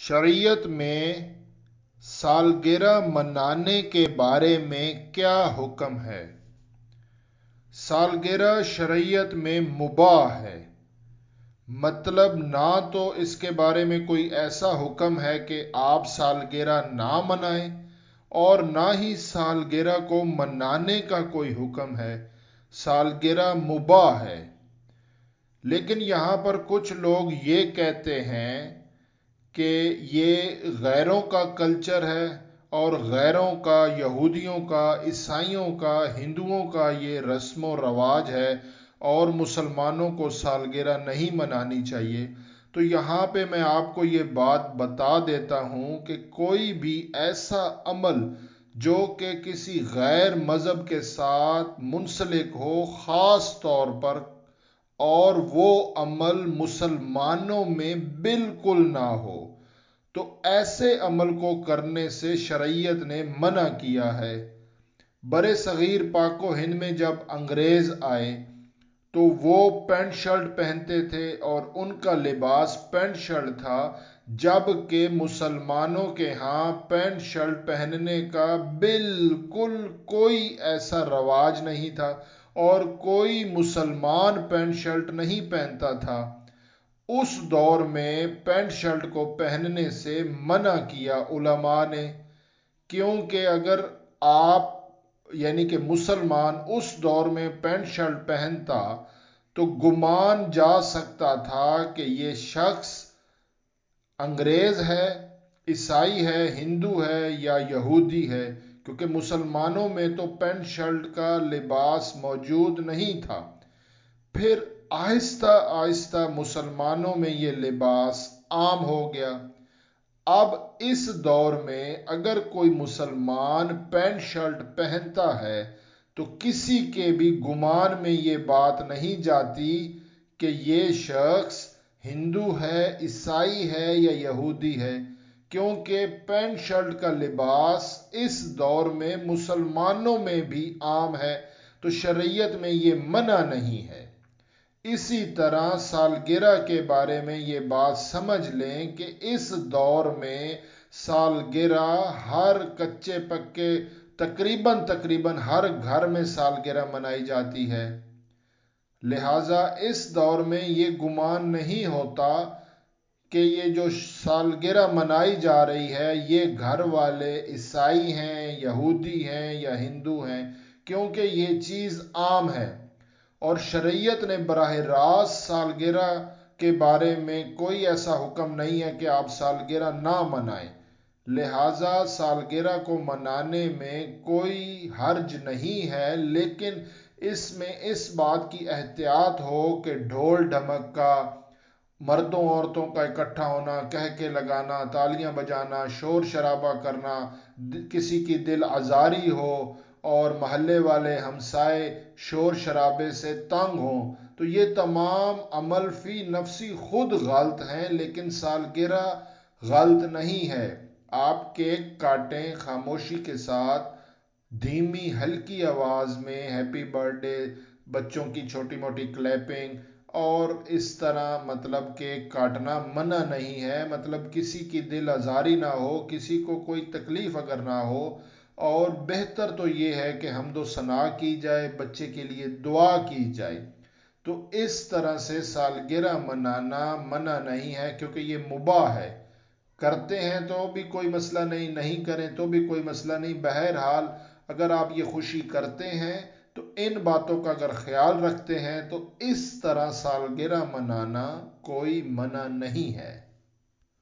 शरीयत में सालगिरह मनाने के बारे में क्या हुक्म है। सालगिरह शरीयत में मुबाह है, मतलब ना तो इसके बारे में कोई ऐसा हुक्म है कि आप सालगिरह ना मनाएं और ना ही सालगिरह को मनाने का कोई हुक्म है। सालगिरह मुबाह है। लेकिन यहाँ पर कुछ लोग ये कहते हैं कि ये गैरों का कल्चर है और गैरों का, यहूदियों का, ईसाइयों का, हिंदुओं का ये रस्म व रवाज है और मुसलमानों को सालगिरह नहीं मनानी चाहिए। तो यहाँ पे मैं आपको ये बात बता देता हूँ कि कोई भी ऐसा अमल जो कि किसी गैर मज़हब के साथ मुंसलिक हो ख़ास तौर पर, और वो अमल मुसलमानों में बिल्कुल ना हो, तो ऐसे अमल को करने से शरीयत ने मना किया है। बरे सगीर पाको हिंद में जब अंग्रेज आए तो वो पैंट शर्ट पहनते थे और उनका लिबास पैंट शर्ट था, जबकि मुसलमानों के यहाँ पैंट शर्ट पहनने का बिल्कुल कोई ऐसा रवाज नहीं था और कोई मुसलमान पैंट शर्ट नहीं पहनता था। उस दौर में पैंट शर्ट को पहनने से मना किया उलमा ने, क्योंकि अगर आप यानी कि मुसलमान उस दौर में पैंट शर्ट पहनता तो गुमान जा सकता था कि ये शख्स अंग्रेज है, ईसाई है, हिंदू है या यहूदी है, क्योंकि मुसलमानों में तो पैंट शर्ट का लिबास मौजूद नहीं था। फिर आहिस्ता आहिस्ता मुसलमानों में ये लिबास आम हो गया। अब इस दौर में अगर कोई मुसलमान पैंट शर्ट पहनता है तो किसी के भी गुमान में ये बात नहीं जाती कि ये शख्स हिंदू है, ईसाई है या यहूदी है, क्योंकि पैंट शर्ट का लिबास इस दौर में मुसलमानों में भी आम है, तो शरीयत में ये मना नहीं है। इसी तरह सालगिरह के बारे में ये बात समझ लें कि इस दौर में सालगिरह हर कच्चे पक्के तकरीबन हर घर में सालगिरह मनाई जाती है। लिहाजा इस दौर में ये गुमान नहीं होता कि ये जो सालगिरह मनाई जा रही है ये घर वाले ईसाई हैं, यहूदी हैं या हिंदू हैं, क्योंकि ये चीज़ आम है और शरीयत ने बराह रास्त सालगिरह के बारे में कोई ऐसा हुक्म नहीं है कि आप सालगिरह ना मनाएं। लिहाजा सालगिरह को मनाने में कोई हर्ज नहीं है, लेकिन इसमें इस बात की एहतियात हो कि ढोल ढमक्का, मर्दों औरतों का इकट्ठा होना, कह के लगाना, तालियां बजाना, शोर शराबा करना, किसी की दिल आज़ारी हो और महल्ले वाले हमसाए शोर शराबे से तंग हों, तो ये तमाम अमल फी नफसी खुद गलत हैं, लेकिन सालगिरह गलत नहीं है। आप केक काटें खामोशी के साथ, धीमी हल्की आवाज़ में हैप्पी बर्थडे, बच्चों की छोटी मोटी क्लैपिंग और इस तरह, मतलब केक काटना मना नहीं है, मतलब किसी की दिल आज़ारी ना हो, किसी को कोई तकलीफ़ अगर ना हो। और बेहतर तो ये है कि हमदो सना की जाए, बच्चे के लिए दुआ की जाए। तो इस तरह से सालगिरह मनाना मना नहीं है, क्योंकि ये मुबाह है। करते हैं तो भी कोई मसला नहीं, नहीं करें तो भी कोई मसला नहीं। बहरहाल अगर आप ये खुशी करते हैं तो इन बातों का अगर ख्याल रखते हैं तो इस तरह सालगिरह मनाना कोई मना नहीं है।